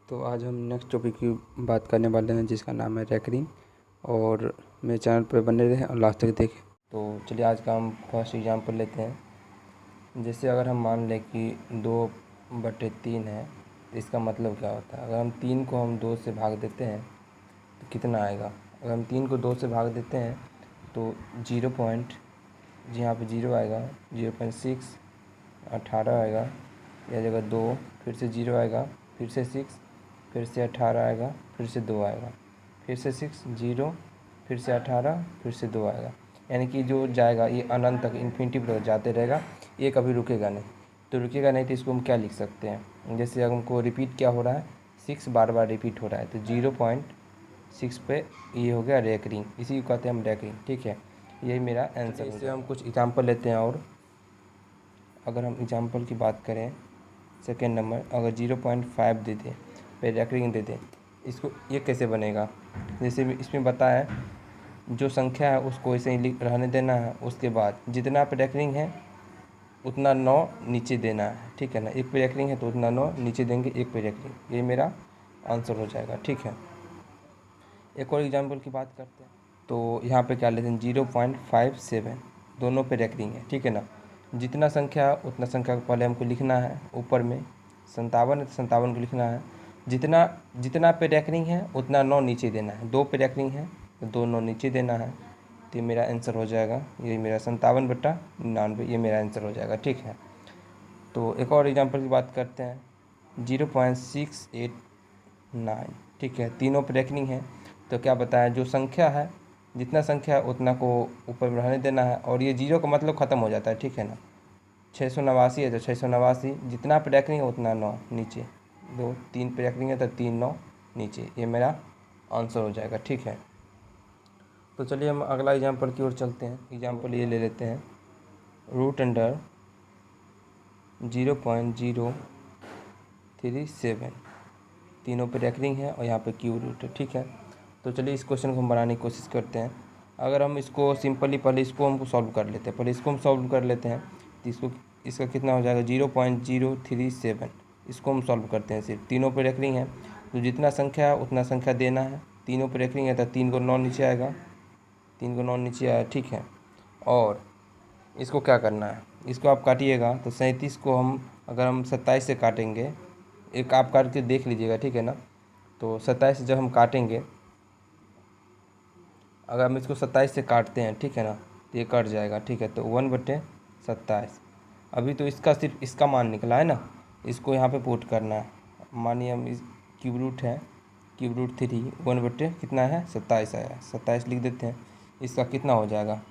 तो आज हम नेक्स्ट टॉपिक की बात करने वाले हैं जिसका नाम है रैकरिंग। और मेरे चैनल पर बने रहें और लास्ट तक देखें। तो चलिए आज का हम फर्स्ट एग्जांपल लेते हैं। जैसे अगर हम मान लें कि 2/3 है तो इसका मतलब क्या होता है। अगर हम 3 को हम 2 से भाग देते हैं तो कितना आएगा। अगर हम 3 को 2 से भाग देते हैं तो 0 पॉइंट यहाँ पे 0 आएगा, 0.6, 18 आएगा, यह जगह 2, फिर से 0 आएगा, फिर से 6, फिर से 18 आएगा, फिर से 2 आएगा, फिर से 6, 0, फिर से 18, फिर से 2 आएगा। यानी कि जो जाएगा ये अनंत तक इन्फिनिटी पर जाते रहेगा, ये कभी रुकेगा नहीं। तो रुकेगा नहीं तो इसको हम क्या लिख सकते हैं। जैसे अगर हमको रिपीट क्या हो रहा है, 6 बार बार रिपीट हो रहा है तो 0.6 पे ये हो गया रैकरिंग, इसी को कहते हैं हम रैकरिंग। ठीक है, यही मेरा आंसर है। इससे हम कुछ एग्जाम्पल लेते हैं। और अगर हम एग्जाम्पल की बात करें, सेकेंड नंबर अगर 0.5 दे दें पे रैकरिंग दे दें, इसको ये कैसे बनेगा। जैसे इसमें बताया है जो संख्या है उसको ऐसे ही रहने देना है, उसके बाद जितना पे रैकरिंग है उतना 9 नीचे देना है। ठीक है ना, एक पे रैकरिंग है तो उतना 9 नीचे देंगे, एक पे रैकरिंग, ये मेरा आंसर हो जाएगा। ठीक है, एक और एग्जाम्पल की बात करते हैं। तो यहाँ पे क्या लेते हैं, 0.57 दोनों पे रैकरिंग है। ठीक है ना, जितना संख्या उतना संख्या को पहले हमको लिखना है। ऊपर में 57 है तो 57 को लिखना है। जितना जितना पे रैकरिंग है उतना 9 नीचे देना है। 2 पे रैकरिंग है तो 2 9 नीचे देना है। तो ये मेरा आंसर हो जाएगा, ये मेरा 57/99, ये मेरा आंसर हो जाएगा। ठीक है, तो एक और एग्जाम्पल की बात करते हैं, 0.689। ठीक है, तीनों पे रैकरिंग है तो क्या बताया, जो संख्या है जितना संख्या है उतना को ऊपर में रहने देना है। और ये 0 का मतलब ख़त्म हो जाता है। ठीक है ना, 689 है तो 689, जितना पे रैकरिंग है उतना 9 नीचे, 2 3 पे रैकरिंग है तो 3 9 नीचे, ये मेरा आंसर हो जाएगा। ठीक है, तो चलिए हम अगला एग्जाम्पल की ओर चलते हैं। एग्जाम्पल ये ले लेते हैं, √0.037, तीनों पे रैकरिंग है और यहाँ पे क्यूब रूट है। ठीक है, तो चलिए इस क्वेश्चन को हम बनाने की कोशिश करते हैं। अगर हम इसको सिंपली पहले इसको हमको सॉल्व कर लेते हैं, पहले इसको हम सॉल्व कर लेते हैं तो इसका कितना हो जाएगा, 0.037। इसको हम सॉल्व करते हैं। सिर्फ तीनों पे रैकरिंग है तो जितना संख्या है उतना संख्या देना है। तीनों पे रैकरिंग है तो 3 को 9 नीचे आएगा, 3 को 9 नीचे आया। ठीक है, और इसको क्या करना है, इसको आप काटिएगा तो 37 को हम अगर हम 27 से काटेंगे, एक आप काट के देख लीजिएगा। ठीक है ना, तो 27 जब हम काटेंगे, अगर हम इसको 27 से काटते हैं, ठीक है ना, तो ये कट जाएगा। ठीक है, तो 1/27। अभी तो इसका सिर्फ इसका मान निकला है ना, इसको यहाँ पे पुट करना है। मानिए हम इस क्यूब रूट है, क्यूब रूट 3, 1 कितना है 27 आया, 27 लिख देते हैं। इसका कितना हो जाएगा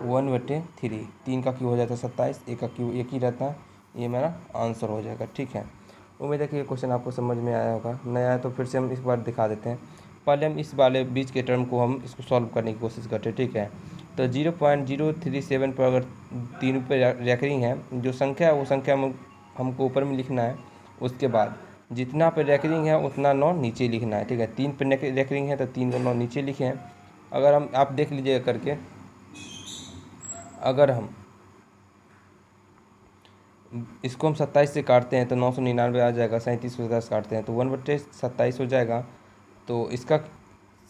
1/3, 3 का क्यूब हो जाता है 27, एक का क्यूब एक ही रहता है, ये मेरा आंसर हो जाएगा। ठीक है, उम्मीद है कि ये क्वेश्चन आपको समझ में आया होगा। नहीं आया तो फिर से हम इस बार दिखा देते हैं। पहले हम इस वाले बीच के टर्म को हम इसको सॉल्व करने की कोशिश करते हैं। ठीक है, तो 0.037 पर अगर 3 पे रैकरिंग है, जो संख्या है वो संख्या हमको ऊपर में लिखना है। उसके बाद जितना पे रैकरिंग है उतना 9 नीचे लिखना है। ठीक है, 3 पे रैकरिंग है तो 3 को 9 नीचे लिखे हैं। अगर हम आप देख लीजिएगा करके, अगर हम इसको हम 27 से काटते हैं तो 999 आ जाएगा, 37 को 10 काटते हैं तो 1/27 हो जाएगा। तो इसका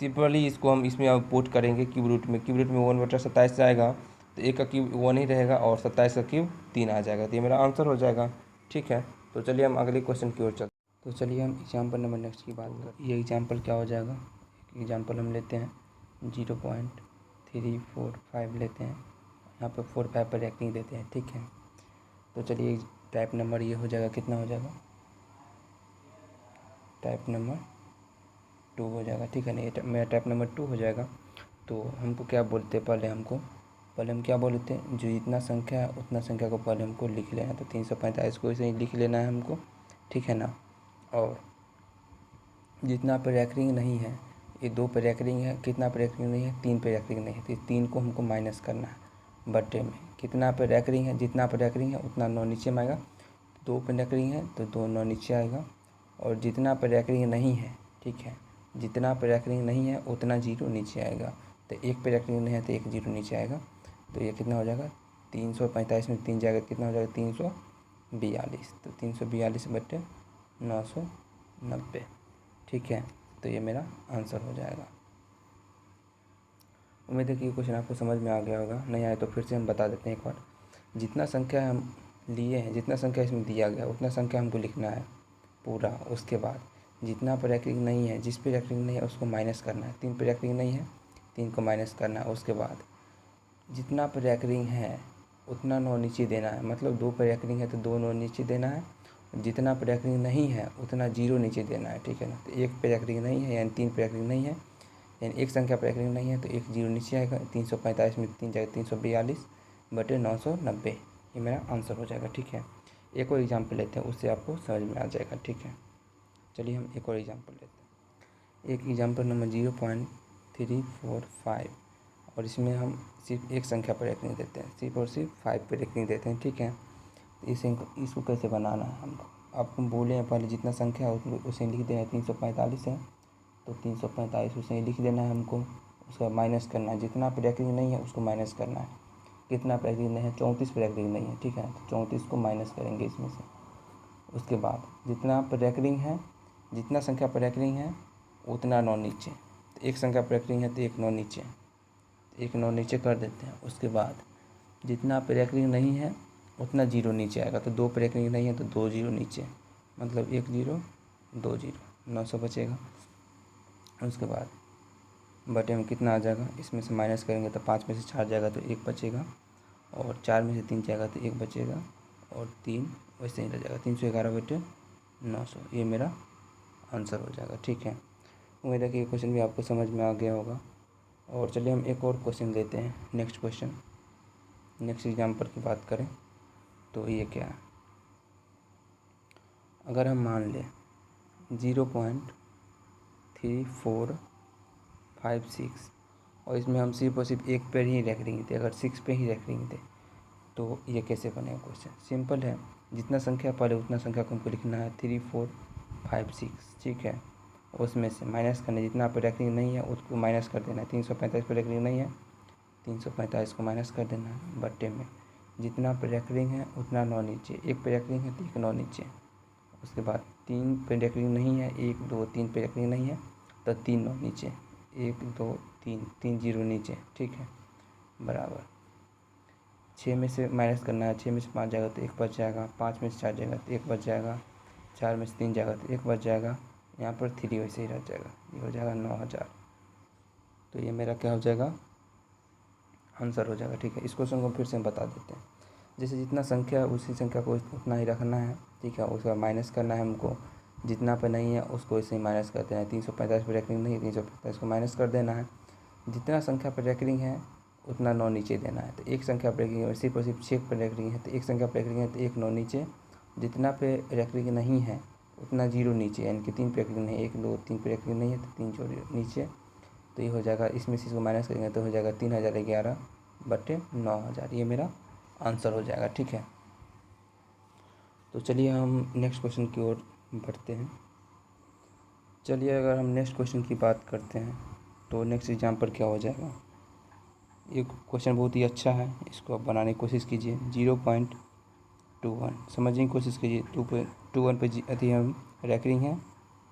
सिंपली इसको हम इसमें अब पुट करेंगे क्यूब रूट में, क्यूब रूट में 1/27 जाएगा तो एक का क्यूब 1 ही रहेगा और 27 का क्यूब 3 आ जाएगा, तो ये मेरा आंसर हो जाएगा। ठीक है, तो चलिए हम अगले क्वेश्चन की ओर चलते हैं। तो चलिए हम एग्जाम्पल नंबर नेक्स्ट की बात करें। ये एग्जाम्पल क्या हो जाएगा, एग्जाम्पल हम लेते हैं 0.345 लेते हैं, यहाँ पर 4 5 पर रैकरिंग देते हैं। ठीक है, तो चलिए टाइप नंबर ये हो जाएगा, कितना हो जाएगा, टाइप नंबर 2 हो जाएगा। ठीक है ना, ये मेरा टाइप नंबर 2 हो जाएगा। तो हमको क्या बोलते हैं, पहले हम क्या बोलते हैं, जो जितना संख्या है उतना संख्या को पहले हमको लिख लेना है। तो 345 को ऐसे ही लिख लेना है हमको। ठीक है ना, और जितना पे रैकरिंग नहीं है, ये 2 पे रैकरिंग है, कितना पे रैकरिंग नहीं है, 3 पे रैकरिंग नहीं है, तो 3 को हमको माइनस करना है बटे में। कितना पे रैकरिंग है, जितना पे रैकरिंग है उतना 9 नीचे में आएगा। 2 पे रैकरिंग है तो 2 9 नीचे आएगा। और जितना पे रैकरिंग नहीं है, ठीक है, जितना पे रैकरिंग नहीं है उतना 0 नीचे आएगा। तो 1 पे रैकरिंग नहीं है तो 1 0 नीचे आएगा। तो ये कितना हो जाएगा, 345 में 3 जाएगा, कितना हो जाएगा 342। तो 342/900 90। ठीक है, तो ये मेरा आंसर हो जाएगा। उम्मीद है कि ये क्वेश्चन आपको समझ में आ गया होगा, नहीं आए तो फिर से हम बता देते हैं एक बार। जितना संख्या हम लिए हैं, जितना संख्या इसमें दिया गया उतना संख्या हमको लिखना है पूरा। उसके बाद जितना पर रैंकिंग नहीं है, जिस पे रैंकिंग नहीं है उसको माइनस करना है। 3 पे रैंकिंग नहीं है, 3 को माइनस करना है। उसके बाद जितना पर रैंकिंग है उतना 9 नीचे देना है, मतलब 2 पर रैंकिंग है तो 2 9 नीचे देना है। जितना पर रैंकिंग नहीं है उतना 0 नीचे देना है। ठीक है ना, तो 1 पे रैंकिंग नहीं है यानी 3 पे रैंकिंग नहीं है, यानी एक संख्या पर रैंकिंग नहीं है तो 1 0 नीचे आएगा। 345 में 3 जाएगा 342 बटे 990, ये मेरा आंसर हो जाएगा। ठीक है, एक और एग्जाम्पल लेते हैं, उससे आपको समझ में आ जाएगा। ठीक है, चलिए हम एक और एग्जाम्पल लेते हैं। एक एग्जाम्पल नंबर 0.345, और इसमें हम सिर्फ एक संख्या पर रैंकिंग देते हैं, सिर्फ और सिर्फ 5 पर रैंकिंग देते हैं। ठीक है, तो इसको कैसे बनाना है हमको, आपको बोले हैं पहले जितना संख्या है उसे लिख देना है। 345 है तो 345 उसे लिख देना है हमको। उसका माइनस करना है, जितना पर रैंकिंग नहीं है उसको माइनस करना है। कितना पर रैंकिंग नहीं है, 34 पर रैंकिंग नहीं है। ठीक है, तो 34 को माइनस करेंगे इसमें से। उसके बाद जितना पर रैंकिंग है, जितना संख्या पर रैंकिंग है उतना 9 नीचे। तो एक संख्या पर रैंकिंग है तो 1 9 नीचे, 1 9 नीचे कर देते हैं। उसके बाद जितना पर रैंकिंग नहीं है उतना 0 नीचे आएगा, तो 2 पर रैंकिंग नहीं है तो 2 0 नीचे, मतलब 1 0 2 0, 900 बचेगा। उसके बाद बटे में कितना आ जाएगा, इसमें से माइनस करेंगे तो 5 में से 4 जाएगा तो 1 बचेगा, और 4 में से 3 जाएगा तो 1 बचेगा, और 3 वैसे ही रह जाएगा। 311 बटे 900, ये मेरा आंसर हो जाएगा। ठीक है, उम्मीद है कि ये क्वेश्चन भी आपको समझ में आ गया होगा। और चलिए हम एक और क्वेश्चन लेते हैं, नेक्स्ट क्वेश्चन। नेक्स्ट एग्जाम्पल की बात करें तो ये क्या है, अगर हम मान लें 0.3456 और इसमें हम सिर्फ और सिर्फ 1 पर ही रख देंगे थे, अगर 6 पे ही रख देंगे थे तो ये कैसे बनेगा क्वेश्चन। सिंपल है, जितना संख्या पहले उतना संख्या को हमको लिखना है 3456। ठीक है, उसमें से माइनस करना, जितना पर रैंकिंग नहीं है उसको माइनस कर देना है। 345 पर रैंकिंग नहीं है, 345 को माइनस कर देना है, बट्टे में जितना पर रैंकिंग है उतना 9 नीचे। 1 पर रैंकिंग है तो 1 9 नीचे। उसके बाद 3 पे रैंकिंग नहीं है, 1 2 3 पे रैंकिंग नहीं है तो 3 9 नीचे, 1 2 3 3 0 नीचे। ठीक है, बराबर 6 में से माइनस करना है। 6 में से 5 जाएगा तो 1 बच जाएगा, 5 में से 4 जाएगा तो 1 बच जाएगा, 4 में से 3 जाएगा तो 1 बच जाएगा, यहाँ पर 3 वैसे ही रह जाएगा, ये हो जाएगा 9000। तो ये मेरा क्या हो जाएगा, आंसर हो जाएगा। ठीक है, इस क्वेश्चन को फिर से हम बता देते हैं। जैसे जितना संख्या है उसी संख्या को उतना ही रखना है। ठीक है, उसका माइनस करना है हमको, जितना पे नहीं है उसको ऐसे ही माइनस कर देना है। 345 पर रैंकिंग नहीं है, 345 को माइनस कर देना है। जितना संख्या पर रैंकिंग है उतना 9 नीचे देना है। तो एक संख्या पर रैंकिंग है, सिर्फ और सिर्फ 6 पर रैंकिंग है तो एक संख्या पर रैंकिंग है तो 1 9 नीचे। जितना पे रैंकिंग नहीं है उतना 0 नीचे, यानी कि 3 पे रैंकिंग नहीं है, 1 2 3 पे रैंकिंग नहीं है तो 3 0 नीचे। तो ये हो जाएगा, इसमें से इसको माइनस करेंगे तो हो जाएगा 3011 बटे 9000, ये मेरा आंसर हो जाएगा। ठीक है, तो चलिए हम नेक्स्ट क्वेश्चन की ओर बढ़ते हैं। चलिए अगर हम नेक्स्ट क्वेश्चन की बात करते हैं तो नेक्स्ट एग्जाम्पल क्या हो जाएगा। ये क्वेश्चन बहुत ही अच्छा है, इसको आप बनाने की कोशिश कीजिए। 0.21 समझने की कोशिश कीजिए। 2.21 पे अति हम रैंकिंग है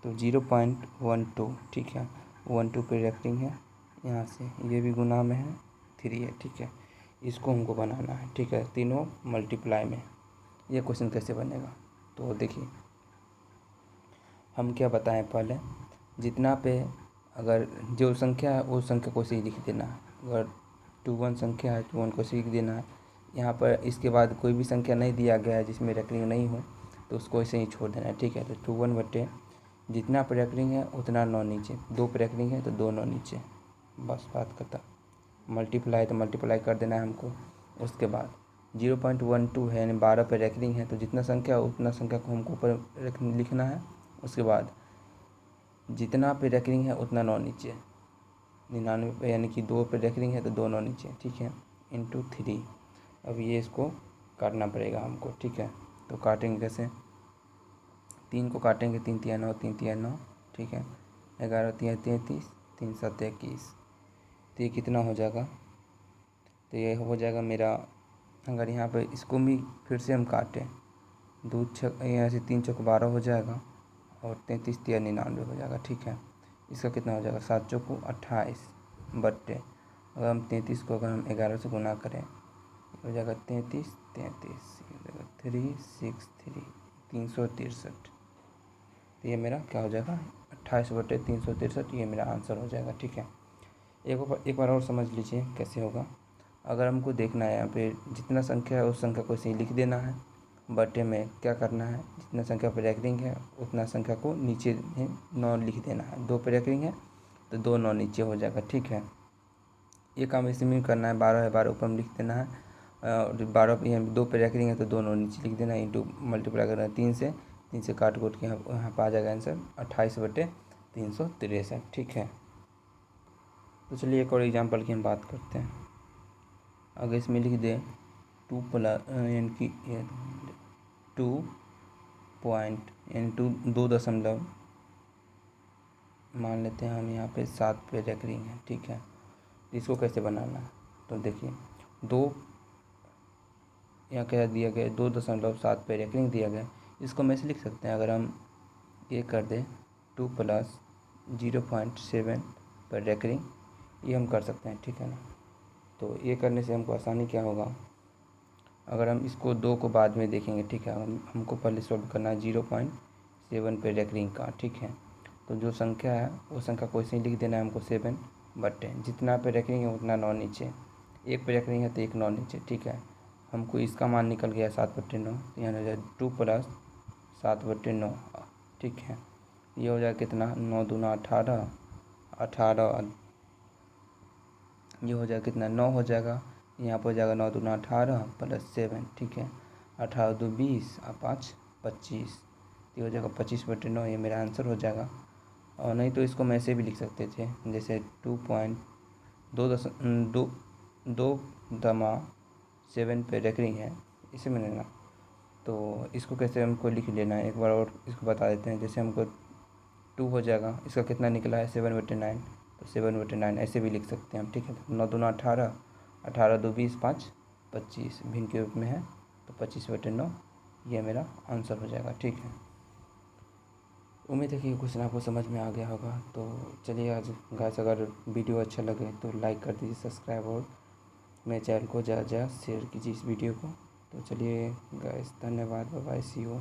तो 0.12। ठीक है, 12 पे रैंकिंग है, यहाँ से ये भी गुना में है, 3 है। ठीक है, इसको हमको बनाना है। ठीक है, तीनों मल्टीप्लाई में। ये क्वेश्चन कैसे बनेगा, तो देखिए हम क्या बताएं पहले, जितना पे अगर जो संख्या है उस संख्या को सही लिख देना है। अगर 21 संख्या है तो 1 को सीख देना है। यहाँ पर इसके बाद कोई भी संख्या नहीं दिया गया है जिसमें रैंकिंग नहीं हो तो उसको ऐसे ही छोड़ देना है। ठीक है, तो 21 बटे जितना पर रैंकिंग है उतना 9 नीचे, 2 पर रैंकिंग है तो 2 9 नीचे, बस बात खत्म। मल्टीप्लाई तो मल्टीप्लाई कर देना है हमको। उसके बाद 0.12 है यानी 12 पर रैंकिंग है तो जितना संख्या है उतना संख्या को हमको ऊपर लिखना है। उसके बाद जितना पे रैंकिंग है उतना 9 नीचे, 99 पे यानी कि 2 पे रैंकिंग है तो 2 9 नीचे। ठीक है, इंटू 3। अब ये इसको काटना पड़ेगा हमको। ठीक है, तो काटेंगे कैसे, 3 को काटेंगे, 3 3 9, 3 3 9। ठीक है, 11 3 33, 3 7 21। तो ये कितना हो जाएगा, तो ये हो जाएगा मेरा, अगर यहाँ पर इसको भी फिर से हम काटें, 2 छक यहाँ से 3 चौक 12 हो जाएगा, और 33 तिया 99 हो जाएगा। ठीक है, इसका कितना हो जाएगा 7 चौको 28 बट्टे, अगर हम 33 को अगर हम 11 से गुना करें हो जाएगा 33 33 363 363। तो ये मेरा क्या हो जाएगा 28 बटे 363, ये मेरा आंसर हो जाएगा। ठीक है, एक बार और समझ लीजिए कैसे होगा। अगर हमको देखना है यहाँ पे जितना संख्या है उस संख्या को इसे लिख देना है, बटे में क्या करना है जितना संख्या पर रैंकिंग है उतना संख्या को नीचे में 9 लिख देना है। 2 पर रैंकिंग है तो 2 9 नीचे हो जाएगा। ठीक है, ये काम इसी में करना है। 12 है 12 ऊपर में लिख देना है, 12 यहाँ 2 पे रैंकिंग है तो 2 9 नीचे लिख देना है, इंटू मल्टीप्लाई करना है 3 से काट कोट के यहाँ पर आ जाएगा आंसर 28 बटे 363। ठीक है, तो चलिए एक और एग्जाम्पल की हम बात करते हैं। अगर इसमें लिख दें 2 प्लस यानी कि 2 पॉइंट यानी 2 दशमलव मान लेते हैं हम यहाँ पे 7 पे रैंकिंग है। ठीक है, इसको कैसे बनाना है तो देखिए 2 यहाँ क्या दिया गया 2.7 पे रैंकिंग दिया गया, इसको हम ऐसे लिख सकते हैं। अगर हम ये कर दें 2 प्लस 0.7 पर रैंकिंग, ये हम कर सकते हैं। ठीक है ना, तो ये करने से हमको आसानी क्या होगा, अगर हम इसको 2 को बाद में देखेंगे। ठीक है, हमको पहले सॉल्व करना है 0.7 पे रैंकिंग का। ठीक है, तो जो संख्या है वो संख्या को ऐसे ही लिख देना है हमको 7 बटे जितना पे रैंकिंग है उतना 9 नीचे, 1 पे रैंकिंग है तो 1 9 नीचे। ठीक है, हमको इसका मान निकल गया 7 बटे 9, तो यहाँ हो जाए 2 प्लस 7 बटे 9। ठीक है, ये हो जाएगा कितना 9 दूना 18 18, ये हो जाएगा कितना 9 हो जाएगा, यहाँ पर हो जाएगा 9 दूना 18 प्लस 7। ठीक है, 18 2 20 और 5 25, ये हो जाएगा 25 बटे 9, ये मेरा आंसर हो जाएगा। और नहीं तो इसको मैं ऐसे भी लिख सकते थे, जैसे 2.7 पे रैंकिंग है इसे मैंने ना, तो इसको कैसे हमको लिख लेना है एक बार और इसको बता देते हैं। जैसे हमको 2 हो जाएगा, इसका कितना निकला है 7 बटे 9, तो 7 बटे 9 ऐसे भी लिख सकते हैं हम। ठीक है, 9 दूना 18 18 2 20 5 25 भिन्न के रूप में है तो 25 बटे 9, ये मेरा आंसर हो जाएगा। ठीक है, उम्मीद है कि क्वेश्चन आपको समझ में आ गया होगा। तो चलिए आज गाइस, अगर वीडियो अच्छा लगे तो लाइक कर दीजिए, सब्सक्राइब और मेरे चैनल को ज़्यादा से ज़्यादा शेयर कीजिए इस वीडियो को। तो चलिए गाइस, धन्यवाद, बाय बाय, सी यू।